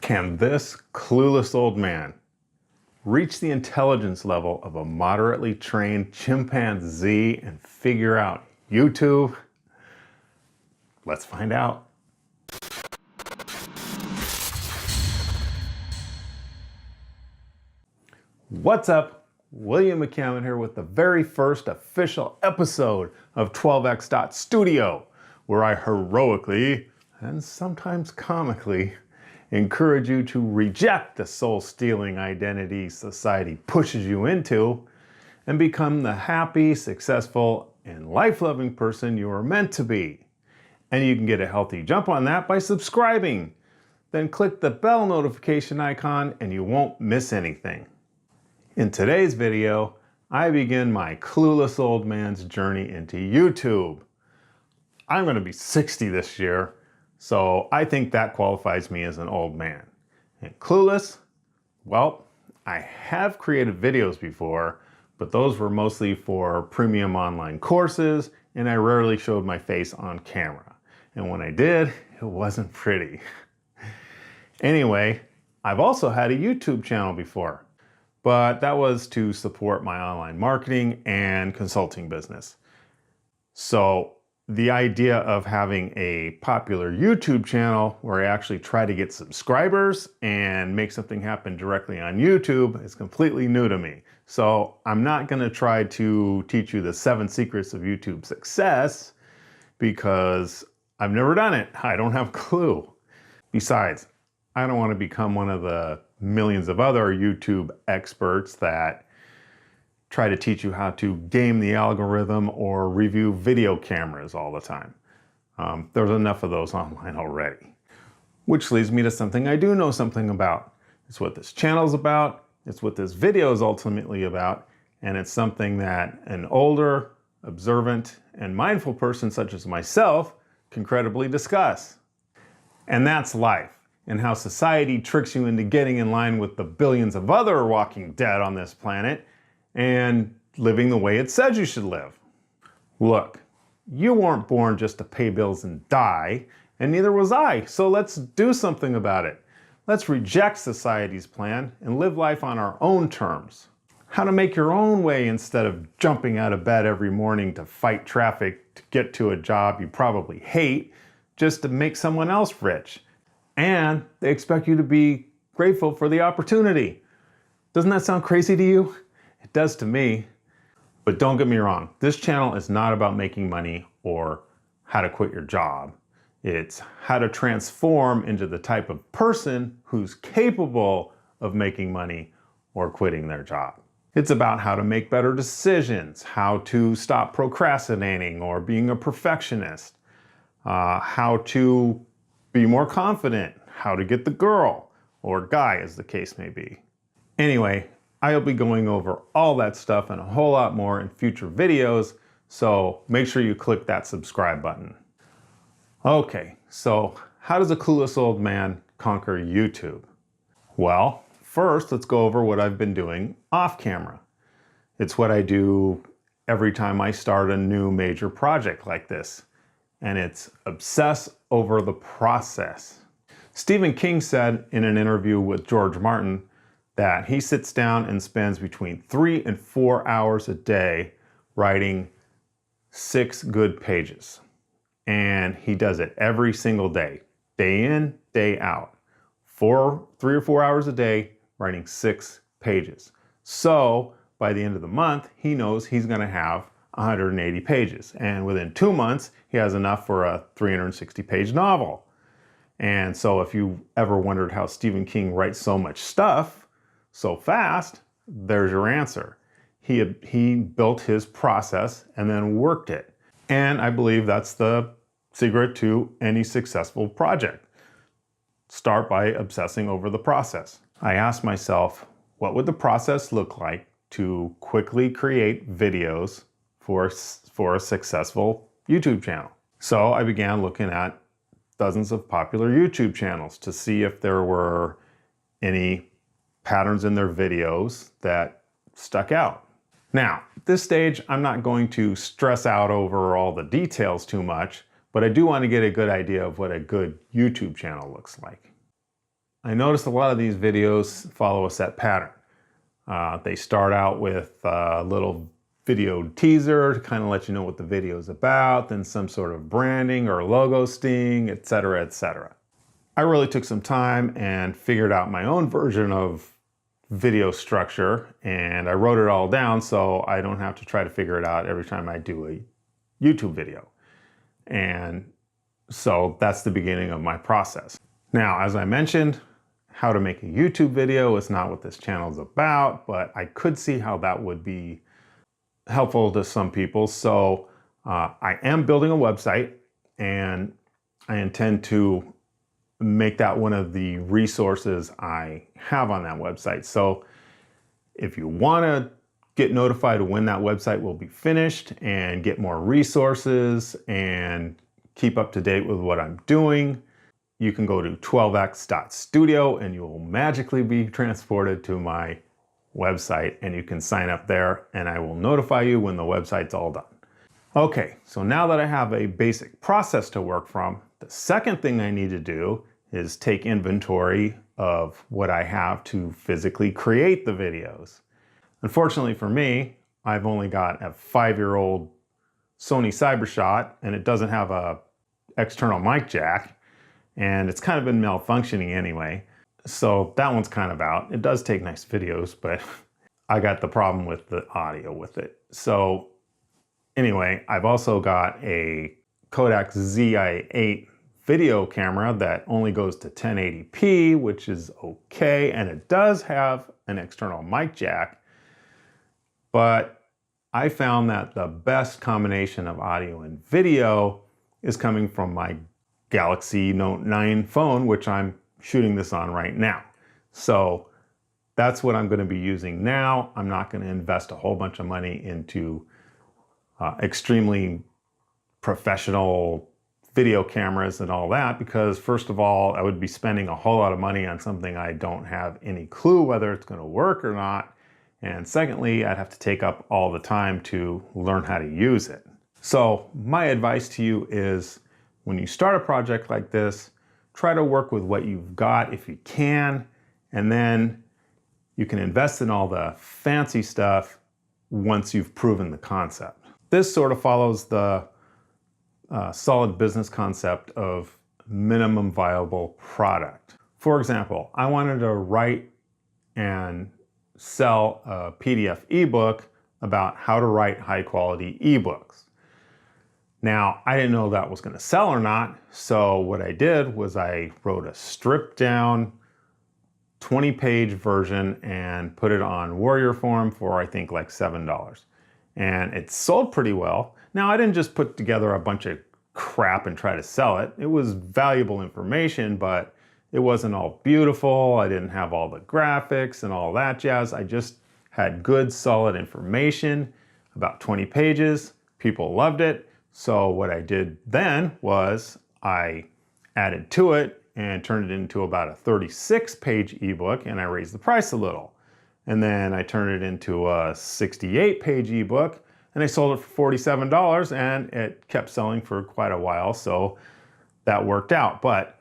Can this clueless old man reach the intelligence level of a moderately trained chimpanzee and figure out YouTube? Let's find out. What's up? William McCammon here with the very first official episode of 12x.studio, where I heroically, and sometimes comically, encourage you to reject the soul-stealing identity society pushes you into and become the happy, successful, and life-loving person you are meant to be. And you can get a healthy jump on that by subscribing. Then click the bell notification icon and you won't miss anything. In today's video, I begin my clueless old man's journey into YouTube. I'm going to be 60 this year, so I think that qualifies me as an old man. And clueless? Well, I have created videos before, but those were mostly for premium online courses, and I rarely showed my face on camera. And when I did, it wasn't pretty. Anyway, I've also had a YouTube channel before, but that was to support my online marketing and consulting business. So the idea of having a popular YouTube channel where I actually try to get subscribers and make something happen directly on YouTube is completely new to me. So I'm not going to try to teach you the 7 secrets of YouTube success because I've never done it. I don't have a clue. Besides, I don't want to become one of the millions of other YouTube experts that try to teach you how to game the algorithm or review video cameras all the time. There's enough of those online already. Which leads me to something I do know something about. It's what this channel is about, it's what this video is ultimately about, and it's something that an older, observant, and mindful person such as myself can credibly discuss. And that's life, and how society tricks you into getting in line with the billions of other walking dead on this planet and living the way it says you should live. Look, you weren't born just to pay bills and die, and neither was I, so let's do something about it. Let's reject society's plan and live life on our own terms. How to make your own way instead of jumping out of bed every morning to fight traffic to get to a job you probably hate just to make someone else rich. And they expect you to be grateful for the opportunity. Doesn't that sound crazy to you? It does to me. But don't get me wrong, this channel is not about making money or how to quit your job. It's how to transform into the type of person who's capable of making money or quitting their job. It's about how to make better decisions, how to stop procrastinating or being a perfectionist, how to be more confident, how to get the girl or guy as the case may be. Anyway, I'll be going over all that stuff and a whole lot more in future videos, so make sure you click that subscribe button. Okay, so how does a clueless old man conquer YouTube? Well, first let's go over what I've been doing off camera. It's what I do every time I start a new major project like this, and it's obsess over the process. Stephen King said in an interview with George Martin that he sits down and spends between 3 and 4 hours a day writing 6 good pages. And he does it every single day, day in, day out. 3 or 4 hours a day writing 6 pages. So by the end of the month, he knows he's going to have 180 pages. And within 2 months, he has enough for a 360-page novel. And so if you ever wondered how Stephen King writes so much stuff so fast, there's your answer. He built his process and then worked it. And I believe that's the secret to any successful project. Start by obsessing over the process. I asked myself, what would the process look like to quickly create videos for a successful YouTube channel? So I began looking at dozens of popular YouTube channels to see if there were any patterns in their videos that stuck out. Now, at this stage, I'm not going to stress out over all the details too much, but I do want to get a good idea of what a good YouTube channel looks like. I noticed a lot of these videos follow a set pattern. They start out with a little video teaser to kind of let you know what the video is about, then some sort of branding or logo sting, etc., etc. I really took some time and figured out my own version of video structure, and I wrote it all down so I don't have to try to figure it out every time I do a YouTube video. And so that's the beginning of my process. Now, as I mentioned, how to make a YouTube video is not what this channel is about, but I could see how that would be helpful to some people. So I am building a website, and I intend to make that one of the resources I have on that website. So if you want to get notified when that website will be finished and get more resources and keep up to date with what I'm doing, you can go to 12x.studio and you will magically be transported to my website, and you can sign up there and I will notify you when the website's all done. Okay, so now that I have a basic process to work from, the second thing I need to do is take inventory of what I have to physically create the videos. Unfortunately for me, I've only got a 5-year-old Sony CyberShot, and it doesn't have a external mic jack, and it's kind of been malfunctioning anyway. So that one's kind of out. It does take nice videos, but I got the problem with the audio with it. So anyway, I've also got a Kodak ZI-8 video camera that only goes to 1080p, which is okay, and it does have an external mic jack, but I found that the best combination of audio and video is coming from my Galaxy Note 9 phone, which I'm shooting this on right now. So that's what I'm going to be using now. I'm not going to invest a whole bunch of money into extremely professional video cameras and all that, because first of all, I would be spending a whole lot of money on something I don't have any clue whether it's going to work or not. And secondly, I'd have to take up all the time to learn how to use it. So my advice to you is, when you start a project like this, try to work with what you've got if you can, and then you can invest in all the fancy stuff once you've proven the concept. This sort of follows the solid business concept of minimum viable product. For example, I wanted to write and sell a PDF ebook about how to write high quality ebooks. Now, I didn't know that was going to sell or not, so what I did was I wrote a stripped down 20-page version and put it on Warrior Forum for I think like $7. And it sold pretty well. Now, I didn't just put together a bunch of crap and try to sell it. It was valuable information, but it wasn't all beautiful. I didn't have all the graphics and all that jazz. I just had good, solid information, about 20 pages. People loved it. So what I did then was I added to it and turned it into about a 36-page ebook, and I raised the price a little. And then I turned it into a 68-page ebook, and I sold it for $47, and it kept selling for quite a while, so that worked out. But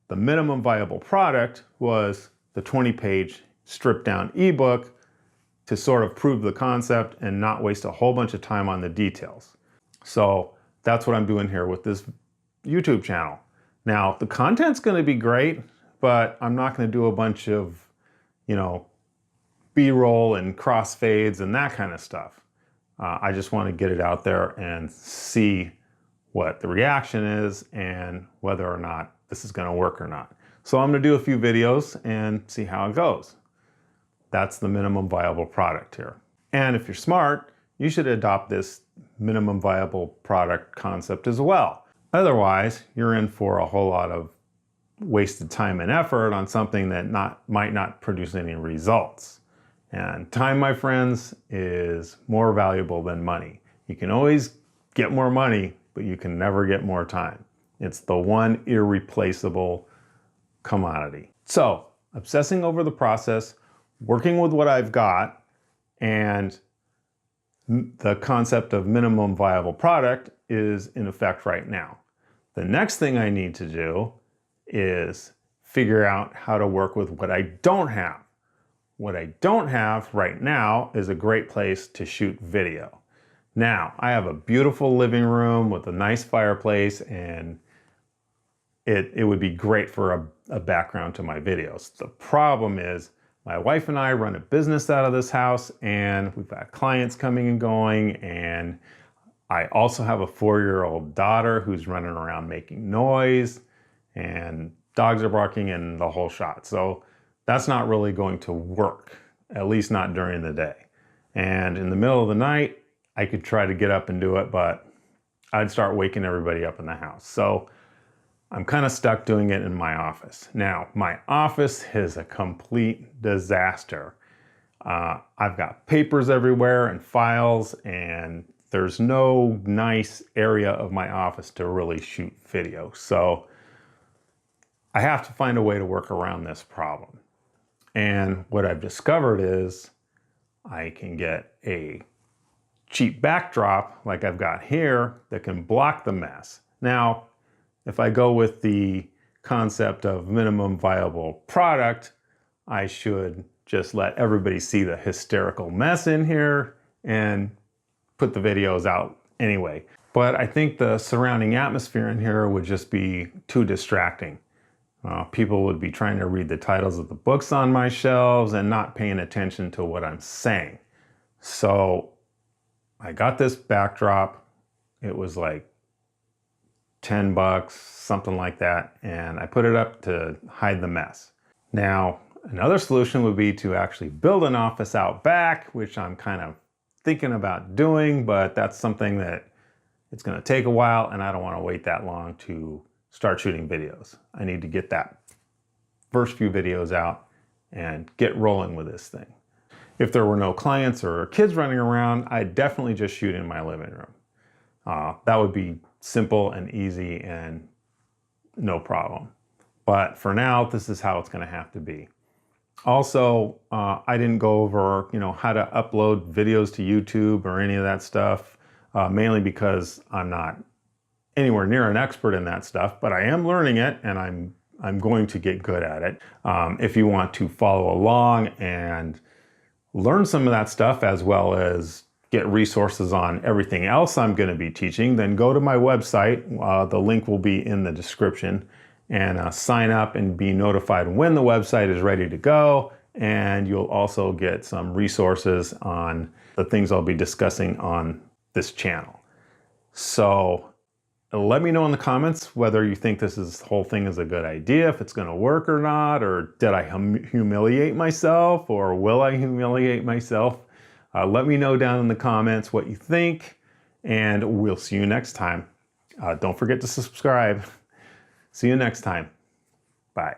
the minimum viable product was the 20-page stripped down ebook to sort of prove the concept and not waste a whole bunch of time on the details. So that's what I'm doing here with this YouTube channel. Now, the content's going to be great, but I'm not going to do a bunch of, B-roll and crossfades and that kind of stuff. I just want to get it out there and see what the reaction is and whether or not this is going to work or not. So I'm going to do a few videos and see how it goes. That's the minimum viable product here. And if you're smart, you should adopt this minimum viable product concept as well. Otherwise, you're in for a whole lot of wasted time and effort on something that might not produce any results. And time, my friends, is more valuable than money. You can always get more money, but you can never get more time. It's the one irreplaceable commodity. So, obsessing over the process, working with what I've got, and the concept of minimum viable product is in effect right now. The next thing I need to do is figure out how to work with what I don't have. What I don't have right now is a great place to shoot video. Now, I have a beautiful living room with a nice fireplace, and it would be great for a background to my videos. The problem is my wife and I run a business out of this house, and we've got clients coming and going, and I also have a 4-year-old daughter who's running around making noise, and dogs are barking and the whole shot. So that's not really going to work, at least not during the day. And in the middle of the night, I could try to get up and do it, but I'd start waking everybody up in the house. So I'm kind of stuck doing it in my office. Now, my office is a complete disaster. I've got papers everywhere and files, and there's no nice area of my office to really shoot video. So I have to find a way to work around this problem. And what I've discovered is I can get a cheap backdrop like I've got here that can block the mess. Now, if I go with the concept of minimum viable product, I should just let everybody see the hysterical mess in here and put the videos out anyway. But I think the surrounding atmosphere in here would just be too distracting. People would be trying to read the titles of the books on my shelves and not paying attention to what I'm saying. So I got this backdrop. It was like 10 bucks, something like that, and I put it up to hide the mess. Now, another solution would be to actually build an office out back, which I'm kind of thinking about doing, but that's something that it's going to take a while, and I don't want to wait that long to start shooting videos. I need to get that first few videos out and get rolling with this thing. If there were no clients or kids running around, I'd definitely just shoot in my living room. That would be simple and easy and no problem. But for now, this is how it's going to have to be. Also, I didn't go over, how to upload videos to YouTube or any of that stuff, mainly because I'm not anywhere near an expert in that stuff, but I am learning it, and I'm going to get good at it. If you want to follow along and learn some of that stuff, as well as get resources on everything else I'm going to be teaching, then go to my website. The link will be in the description, and sign up and be notified when the website is ready to go. And you'll also get some resources on the things I'll be discussing on this channel. So let me know in the comments whether you think this whole thing is a good idea, if it's going to work or not, or did I humiliate myself, or will I humiliate myself? Let me know down in the comments what you think, and we'll see you next time. Don't forget to subscribe. See you next time. Bye.